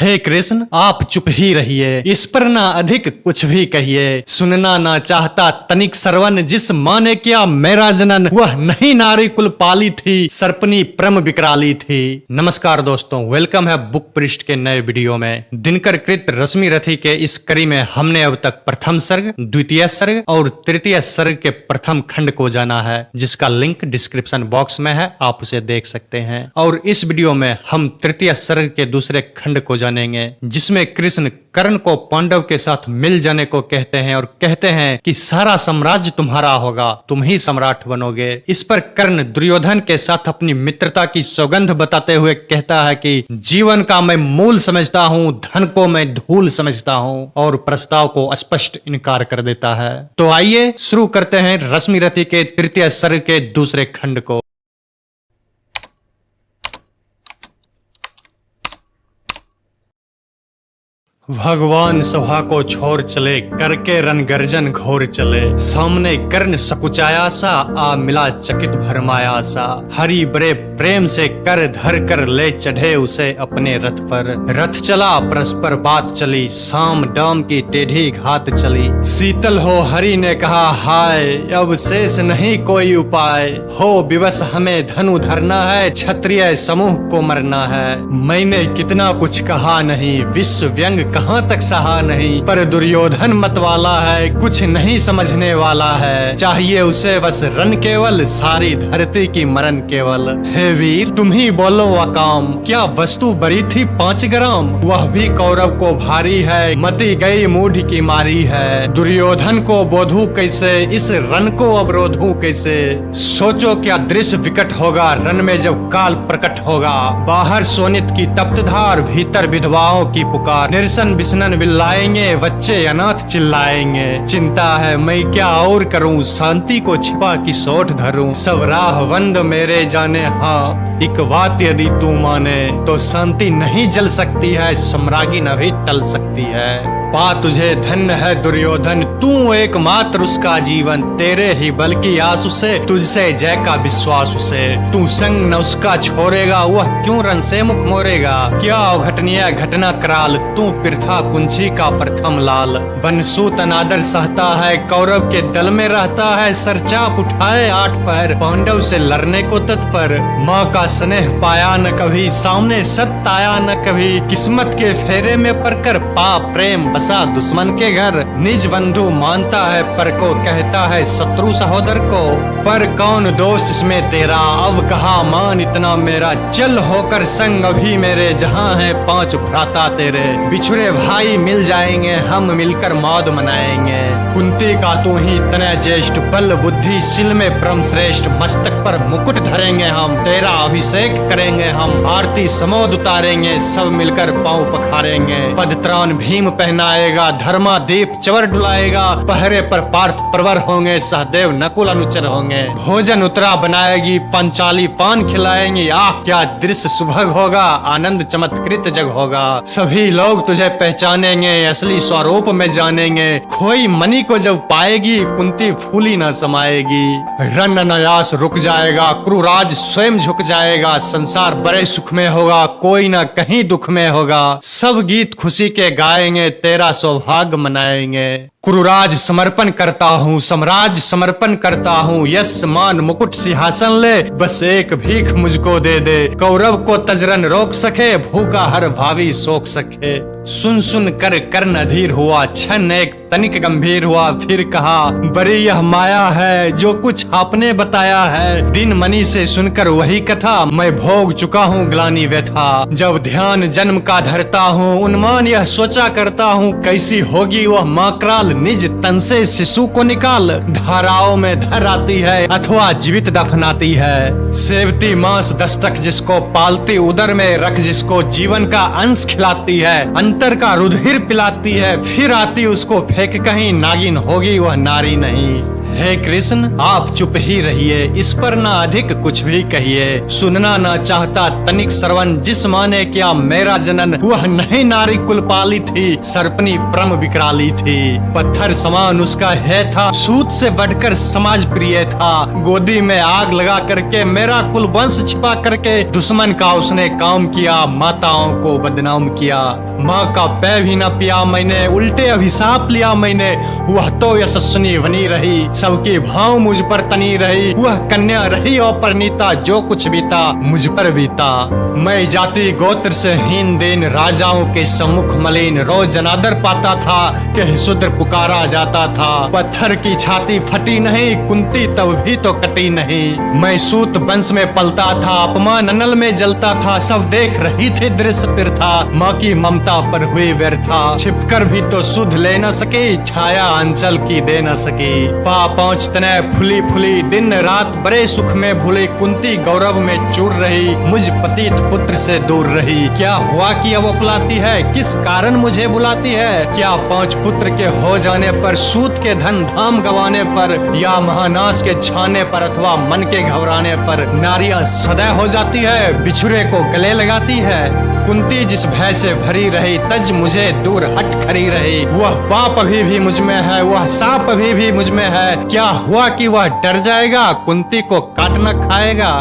हे कृष्ण आप चुप ही रहिए, इस पर ना अधिक कुछ भी कहिए। सुनना ना चाहता तनिक श्रवण, जिस माँ ने किया मेरा जनन, वह नहीं नारी कुल पाली थी, सर्पनी परम विकराली थी। नमस्कार दोस्तों, वेलकम है बुक पृष्ठ के नए वीडियो में। दिनकर कृत रश्मि रथी के इस कड़ी में हमने अब तक प्रथम सर्ग, द्वितीय सर्ग और तृतीय सर्ग के प्रथम खंड को जाना है, जिसका लिंक डिस्क्रिप्शन बॉक्स में है, आप उसे देख सकते हैं। और इस वीडियो में हम तृतीय सर्ग के दूसरे खंड को जानेंगे, जिसमें कृष्ण कर्ण को पांडव के साथ मिल जाने को कहते हैं और कहते हैं कि सारा साम्राज्य तुम्हारा होगा, तुम ही सम्राट बनोगे। इस पर कर्ण दुर्योधन के साथ अपनी मित्रता की सौगंध बताते हुए कहता है कि जीवन का मैं मूल समझता हूँ, धन को मैं धूल समझता हूँ, और प्रस्ताव को स्पष्ट इनकार कर देता है। तो आइए शुरू करते हैं रश्मि रथी के तृतीय सर्ग के दूसरे खंड को। भगवान सभा को छोड़ चले, करके रन गर्जन घोर चले। सामने कर्ण सकुचाया सा, आ मिला चकित भरमाया सा। हरि बड़े प्रेम से कर धर कर ले चढ़े उसे अपने रथ पर। रथ चला परस्पर बात चली, साम डाम की टेढ़ी घात चली। शीतल हो हरि ने कहा हाय, अब शेष नहीं कोई उपाय। हो विवश हमें धनु धरना है, क्षत्रिय समूह को मरना है। मैंने कितना कुछ कहा नहीं, विश्व व्यंग कहाँ तक सहा नहीं। पर दुर्योधन मत वाला है, कुछ नहीं समझने वाला है। चाहिए उसे बस रन केवल, सारी धरती की मरण केवल। हे वीर तुम ही बोलो अकाम, क्या वस्तु बड़ी थी 5 ग्राम। वह भी कौरव को भारी है, मती गई मूढ़ की मारी है। दुर्योधन को बोधू कैसे, इस रन को अवरोधू कैसे। सोचो क्या दृश्य विकट होगा, रन में जब काल प्रकट होगा। बाहर सोनित की तप्त धार, भीतर विधवाओं की पुकार। निरसन बिसनन बिल्लाएंगे, बच्चे अनाथ चिल्लाएंगे। चिंता है मैं क्या और करूं, शांति को छिपा की सोठ धरूं। सब राह बंद मेरे जाने, हाँ एक बात यदि तू माने, तो शांति नहीं जल सकती है, सम्राज्ञी न भी टल सकती है। पा तुझे धन्य है दुर्योधन, तू एकमात्र उसका जीवन। तेरे ही बल की आस उसे, तुझसे जय का विश्वास उसे। तू संग न उसका छोड़ेगा, वह क्यों रन से मुख मोरेगा। क्या अघटनीय घटना कराल, तू पृथा कुंची का प्रथम लाल। बनसूत अनादर सहता है, कौरव के दल में रहता है। सरचाप उठाए 8 पहर, पांडव से लड़ने को तत्पर। माँ का स्नेह पाया न कभी, सामने सत्य आया न कभी। किस्मत के फेरे में पड़कर पा प्रेम बसा दुश्मन के घर। निज बंधु मानता है पर को, कहता है शत्रु सहोदर को। पर कौन दोष इसमें तेरा, अब कहा मान इतना मेरा। चल होकर संग अभी मेरे, जहाँ है 5 भ्राता तेरे। बिछुड़े भाई मिल जाएंगे, हम मिलकर मौज मनाएंगे। कुंती का तू ही तनय ज्येष्ठ, बल बुद्धि शील में परम श्रेष्ठ। मस्तक पर मुकुट धरेंगे हम, तेरा अभिषेक करेंगे हम। आरती समोद उतारेंगे, सब मिलकर पांव पखारेंगे। पदत्राण भीम पहनाएगा, धर्मादीप चवर डुलाएगा। पहरे पर पार्थ प्रवर होंगे, सहदेव नकुल अनुचर होंगे। भोजन उतरा बनाएगी, पंचाली पान खिलाएंगे। आह क्या दृश्य सुभग होगा, आनंद चमत्कृत जग होगा। सभी लोग तुझे पहचानेंगे, असली स्वरूप में जानेंगे। खोई मणि को जब पाएगी, कुंती फूली न समाएगी। रन नयास रुक जाएगा, क्रूराज स्वयं झुक जाएगा। संसार बड़े सुख में होगा, कोई न कहीं दुख में होगा। सब गीत खुशी के गाएंगे, तेरा सौभाग्य मनाएंगे। क्रूराज समर्पण करता हूँ, साम्राज्य समर्पण करता हूँ। यश मान मुकुट सिंहासन ले, बस एक भीख मुझको दे दे। कौरव को तजरन रोक सके, भूखा हर भावी सोख सके। सुन सुन कर कर्ण अधीर हुआ, क्षण एक तनिक गंभीर हुआ। फिर कहा बड़ी यह माया है, जो कुछ आपने बताया है। दिन मणि से सुनकर वही कथा, मैं भोग चुका हूँ ग्लानि व्यथा। जब ध्यान जन्म का धरता हूँ, उन्मान यह सोचा करता हूँ। कैसी होगी वह माँ कराल, निज तन से शिशु को निकाल। धाराओं में धर आती है, अथवा जीवित दफनाती है। सेवती मांस दस्तक जिसको, पालती उदर में रख जिसको। जीवन का अंश खिलाती है, अंतर का रुधिर पिलाती है। फिर आती उसको फेंक कहीं, नागिन होगी वह नारी नहीं। हे कृष्ण, आप चुप ही रहिए, इस पर ना अधिक कुछ भी कहिए। सुनना ना चाहता तनिक श्रवण, जिस माने क्या मेरा जनन, वह नहीं नारी कुल पाली थी, सर्पनी परम विकराली थी। पत्थर समान उसका है था, सूत से बढ़कर समाज प्रिय था। गोदी में आग लगा करके मेरा कुल वंश छिपा करके दुश्मन का उसने काम किया, माताओं को बदनाम किया। माँ का पै भी न पिया मैंने, उल्टे अभिशाप लिया मैंने। वह तो यशस्विनी बनी रही, सबके भाव मुझ पर तनी रही। वह कन्या रही अपरिणीता, जो कुछ बीता मुझ पर बीता। मैं जाति गोत्र से हीन दीन, राजाओं के सम्मुख मलिन, रोज जनादर पाता था कि शूद्र पुकारा जाता था। पत्थर की छाती फटी नहीं, कुंती तब भी तो कटी नहीं। मैं सूत वंश में पलता था, अपमान अनल में जलता था। सब देख रही थी दृश्य फिर था, माँ की ममता पर हुई व्यर्था। छिपकर भी तो सुध ले न सकी, छाया अंचल की दे न सकी। पांच तने फुली फुली, दिन रात बड़े सुख में भूली। कुंती गौरव में चूर रही, मुझ पतित पुत्र से दूर रही। क्या हुआ कि अब बुलाती है, किस कारण मुझे बुलाती है? क्या 5 पुत्र के हो जाने पर, सूत के धन धाम गवाने पर, या महानाश के छाने पर, अथवा मन के घबराने पर नारियां सदैव हो जाती है, बिछुरे को गले लगाती है? कुंती जिस भय से भरी रही, तज मुझे दूर हट खड़ी रही। वह पाप अभी भी मुझ में है, वह साप अभी भी मुझ में है। क्या हुआ कि वह डर जाएगा, कुंती को काट न खाएगा?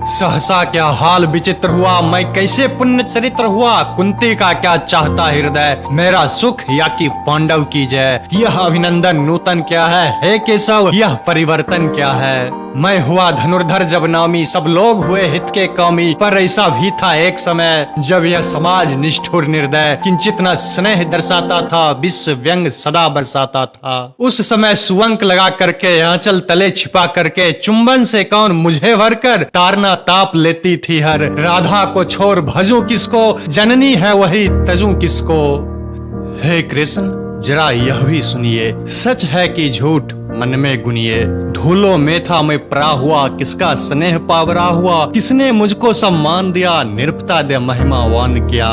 सहसा क्या हाल विचित्र हुआ, मैं कैसे पुण्य चरित्र हुआ। कुंती का क्या चाहता हृदय, मेरा सुख या कि पांडव की जय। यह अभिनंदन नूतन क्या है, हे केशव, यह परिवर्तन क्या है? मैं हुआ धनुर्धर जब नामी, सब लोग हुए हित के कामी। पर ऐसा भी था एक समय, जब यह समाज निष्ठुर निर्दय, किंचित न स्नेह दर्शाता था, विश्व व्यंग सदा बरसाता था। उस समय सुअंक लगा करके, आंचल तले छिपा करके, चुंबन से कौन मुझे भरकर तारना ताप लेती थी हर। राधा को छोड़ भजूं किसको, जननी है वही तजूं किसको। हे कृष्ण, जरा यह भी सुनिए, सच है कि झूठ मन में गुनिए। धूलों में था मैं परा हुआ, किसका स्नेह पावरा हुआ। किसने मुझको सम्मान दिया, निरपता दे महिमावान किया।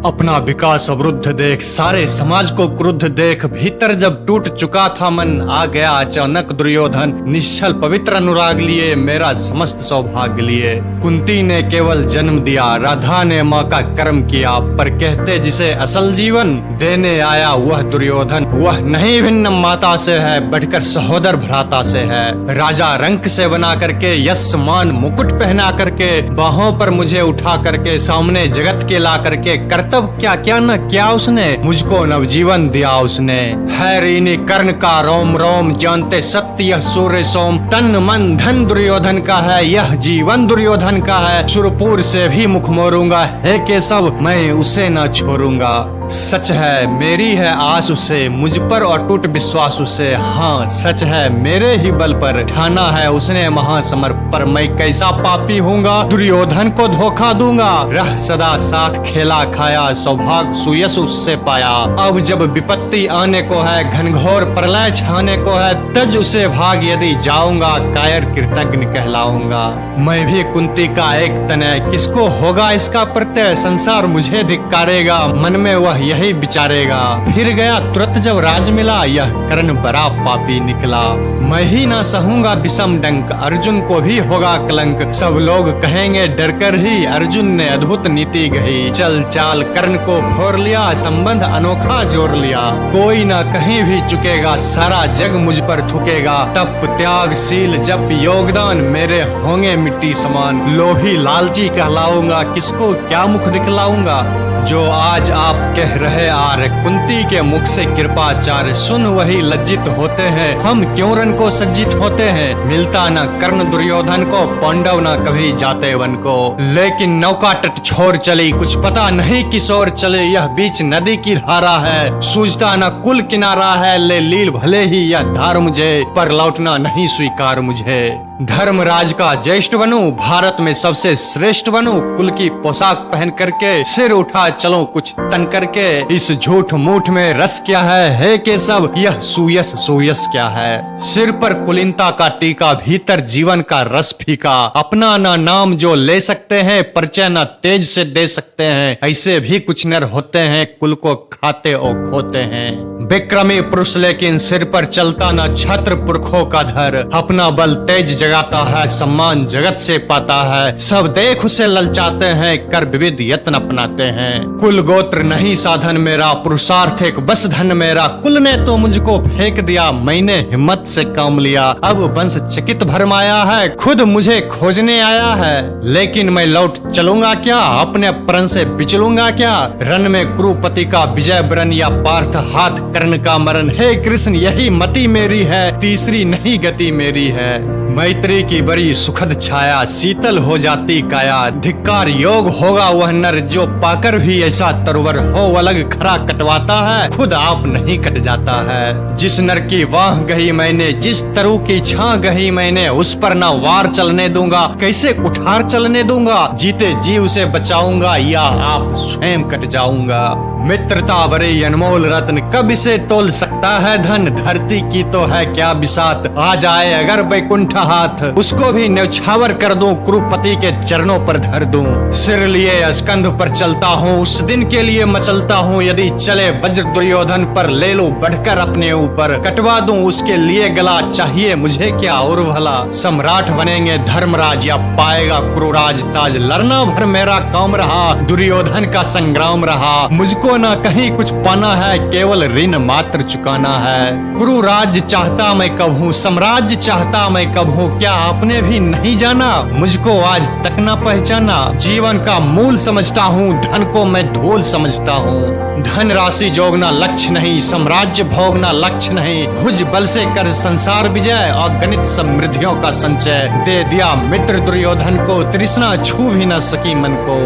अपना विकास अवरुद्ध देख, सारे समाज को क्रुद्ध देख, भीतर जब टूट चुका था मन, आ गया अचानक दुर्योधन। निश्चल पवित्र अनुराग लिए, मेरा समस्त सौभाग्य लिए। कुंती ने केवल जन्म दिया, राधा ने माँ का कर्म किया। पर कहते जिसे असल जीवन देने आया वह दुर्योधन, वह नहीं भिन्न माता से है, बढ़कर सहोदर भ्राता से है। राजा रंक से बना करके, यश मान मुकुट पहना करके, बाहों पर मुझे उठा करके, सामने जगत के ला करके, तब क्या क्या न क्या उसने, मुझको नवजीवन दिया उसने। है ऋणी कर्ण का रोम रोम, जानते सत्य यह सूर्य सोम। तन मन धन दुर्योधन का है, यह जीवन दुर्योधन का है। सुरपुर से भी मुख मोरूंगा, हे केशव मैं उसे न छोड़ूंगा। सच है मेरी है आस उसे, मुझ पर अटूट विश्वास उसे। हाँ सच है मेरे ही बल पर, ठाना है उसने महासमर पर। मैं कैसा पापी हूँगा, दुर्योधन को धोखा दूंगा। रह सदा साथ खेला खाया, सौभाग्य सुयश उससे पाया। अब जब विपत्ति आने को है, घनघोर प्रलय छाने को है, तज उसे भाग यदि जाऊंगा, कायर कृतज्ञ कहलाऊंगा। मैं भी कुंती का एक तन है, किसको होगा इसका प्रत्यय, संसार मुझे धिक्कारेगा, मन में वह यही विचारेगा। फिर गया तुरंत जब राज मिला, यह कर्ण बड़ा पापी निकला। मैं ही ना सहूंगा विषम डंक, अर्जुन को भी होगा कलंक। सब लोग कहेंगे डर कर ही, अर्जुन ने अद्भुत नीति गही। चल चाल कर्ण को फोड़ लिया, संबंध अनोखा जोड़ लिया। कोई ना कहीं भी चुकेगा, सारा जग मुझ पर थुकेगा। तप त्याग शील जप योगदान, मेरे होंगे मिट्टी समान। लोभी लालची कहलाऊंगा, किसको क्या मुख दिखलाऊंगा। जो आज आप कह रहे आर्य, कुंती के मुख से कृपाचार्य, सुन वही लज्जित होते हैं। हम क्यों रन को सज्जित होते हैं, मिलता न कर्ण दुर्योधन को, पांडव न कभी जाते वन को। लेकिन नौका तट छोड़ चली, कुछ पता नहीं किशोर चले। यह बीच नदी की धारा है, सूझता न कुल किनारा है। ले लील भले ही यह धार मुझे, पर लौटना नहीं स्वीकार मुझे। धर्मराज का ज्येष्ठ बनूं, भारत में सबसे श्रेष्ठ बनूं, कुल की पोशाक पहन करके सिर उठा चलो कुछ तन करके। इस झूठ मूठ में रस क्या है हे केशव, यह सुयस सोयस क्या है। सिर पर कुलीनता का टीका, भीतर जीवन का रस फीका। अपना ना नाम जो ले सकते हैं, परिचय ना तेज से दे सकते हैं। ऐसे भी कुछ नर होते हैं, कुल को खाते और खोते हैं। विक्रमी पुरुष लेकिन सिर पर चलता ना छत्र पुरखों का धर। अपना बल तेज जगाता है, सम्मान जगत से पाता है। सब देख उसे ललचाते हैं, कर विविध यत्न अपनाते हैं। कुल गोत्र नहीं साधन मेरा, पुरुषार्थ एक बस धन मेरा। कुल ने तो मुझको फेंक दिया, मैंने हिम्मत से काम लिया। अब वंश चकित भरमाया है, खुद मुझे खोजने आया है। लेकिन मैं लौट चलूंगा क्या, अपने प्रण से बिचलूंगा क्या। रण में कुरुपति का विजय बरन या पार्थ हाथ कर्ण का मरण। हे कृष्ण यही मति मेरी है, तीसरी नहीं गति मेरी है। मैत्री की बड़ी सुखद छाया, शीतल हो जाती काया। धिक्कार योग होगा वह नर, जो पाकर भी ऐसा तरवर हो। अलग खरा कटवाता है, खुद आप नहीं कट जाता है। जिस नर की वाह गही मैंने, जिस तरु की छां गही मैंने, उस पर ना वार चलने दूंगा, कैसे कुठार चलने दूंगा। जीते जी उसे बचाऊंगा, या आप स्वयं कट जाऊंगा। मित्रता बड़ी अनमोल रत्न, कब इसे तोल सकता है धन। धरती की तो है क्या बिसात, आ जाए अगर बैकुंठ हाथ, उसको भी न्यौछावर कर दूं, कुरुपति के चरणों पर धर दूं। सिर लिए स्कंध पर चलता हूँ, उस दिन के लिए मचलता हूँ। यदि चले वज्र दुर्योधन पर, ले लो बढ़कर अपने ऊपर। कटवा दूं उसके लिए गला, चाहिए मुझे क्या और भला। सम्राट बनेंगे धर्मराज, या पाएगा कुरुराज ताज। लड़ना भर मेरा काम रहा, दुर्योधन का संग्राम रहा। मुझको ना कहीं कुछ पाना है, केवल ऋण मात्र चुकाना है। कुरुराज चाहता मैं कब हूँ, साम्राज्य चाहता मैं कब हूँ। क्या आपने भी नहीं जाना, मुझको आज तक ना पहचाना। जीवन का मूल समझता हूँ, धन को मैं धूल समझता हूँ। धन राशि जोगना लक्ष्य नहीं, साम्राज्य भोगना लक्ष्य नहीं। भुज बल से कर संसार विजय, और गणित समृद्धियों का संचय। दे दिया मित्र दुर्योधन को, तृष्णा छू भी न सकी मन को।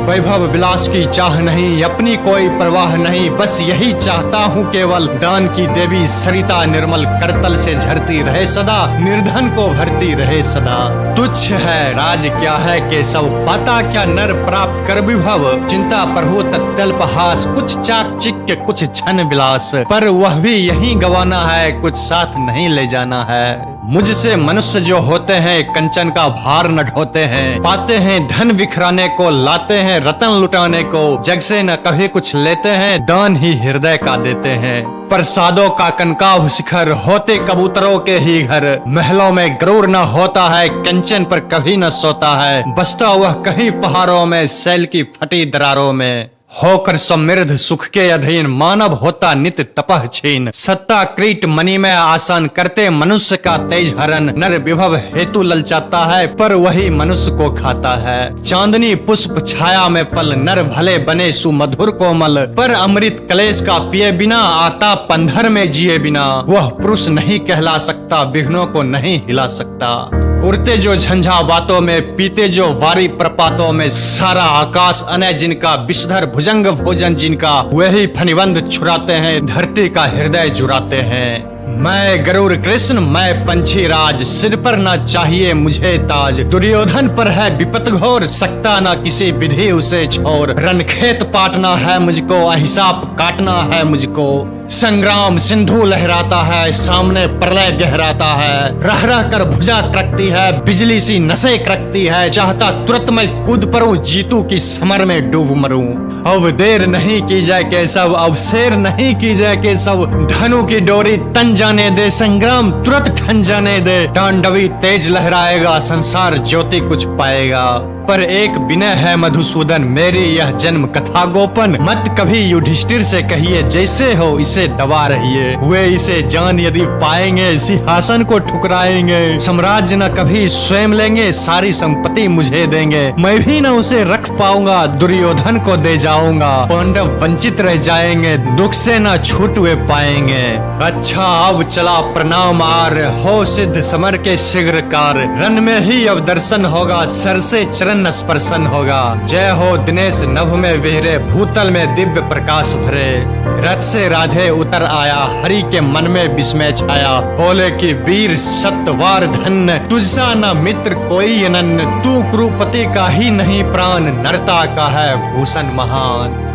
वैभव विलास की चाह नहीं, अपनी कोई परवाह नहीं। बस यही चाहता हूँ केवल, दान की देवी सरिता निर्मल करतल से झरती रहे सदा। निर्धन को भरती रहे सदा। तुच्छ है राज क्या है केशव, पाता क्या नर प्राप्त कर विभव। चिंता पर हो तत्यल्पहास, कुछ चाक चिक्के कुछ छन विलास। पर वह भी यही गवाना है, कुछ साथ नहीं ले जाना है। मुझसे मनुष्य जो होते हैं, कंचन का भार न ढोते हैं। पाते हैं धन बिखराने को, लाते हैं रतन लुटाने को। जग से न कभी कुछ लेते हैं, दान ही हृदय का देते हैं। प्रसादों का कनकाव शिखर, होते कबूतरों के ही घर। महलों में गरूर न होता है, कंचन पर कभी न सोता है। बसता वह कहीं पहाड़ों में, सैल की फटी दरारों में। होकर समृद्ध सुख के अधीन, मानव होता नित्य तपह छीन। सत्ता क्रीट मणि में आसन, करते मनुष्य का तेज हरण। नर विभव हेतु ललचाता है, पर वही मनुष्य को खाता है। चांदनी पुष्प छाया में पल, नर भले बने सुमधुर कोमल। पर अमृत कलेश का पिए बिना, आता पंधर में जिए बिना। वह पुरुष नहीं कहला सकता, विघ्नों को नहीं हिला सकता। उड़ते जो झंझा बातों में, पीते जो वारी प्रपातों में। सारा आकाश अनय जिनका, विषधर भुजंग भोजन जिनका। वही फनिबंध छुराते हैं, धरती का हृदय जुराते हैं। मैं गरुड़ कृष्ण मैं पंछी राज, सिर पर ना चाहिए मुझे ताज। दुर्योधन पर है विपत घोर, सकता ना किसी विधि उसे छोर। रणखेत पाटना है मुझको, अहिसाब काटना है मुझको। संग्राम सिंधु लहराता है, सामने प्रलय गहराता है। रह रह कर भुजा क्रकती है, बिजली सी नसें क्रकती है। चाहता तुरंत मैं कूद पड़ूं, जीतू की समर में डूब मरूं। अब देर नहीं की जाए केशव, अब शेर नहीं की जाए केशव। धनु की डोरी तन जाने दे, संग्राम तुरंत ठन जाने दे। तांडवी तेज लहराएगा, संसार ज्योति कुछ पाएगा। पर एक विनय है मधुसूदन, मेरी यह जन्म कथा गोपन। मत कभी युधिष्ठिर से कहिए, जैसे हो इसे दबा रहिए। वे इसे जान यदि पाएंगे, सिंहासन को ठुकराएंगे। साम्राज्य न कभी स्वयं लेंगे, सारी संपत्ति मुझे देंगे। मैं भी न उसे रख पाऊंगा, दुर्योधन को दे जाऊंगा। पांडव वंचित रह जाएंगे, दुख से न छूट वे पाएंगे। अच्छा अब चला प्रणाम आर, हो सिद्ध समर के शीघ्र कार। रन में ही अब दर्शन होगा, सर से चरण प्रसन्न स्पर्शन होगा। जय हो दिनेश नभ में विहरे, भूतल में दिव्य प्रकाश भरे। रथ से राधे उतर आया, हरि के मन में विस्मय छाया। बोले कि वीर सत्यवार धन्य, तुझसा न मित्र कोई अनन्य। तू कुरुपति का ही नहीं प्राण, नरता का है भूषण महान।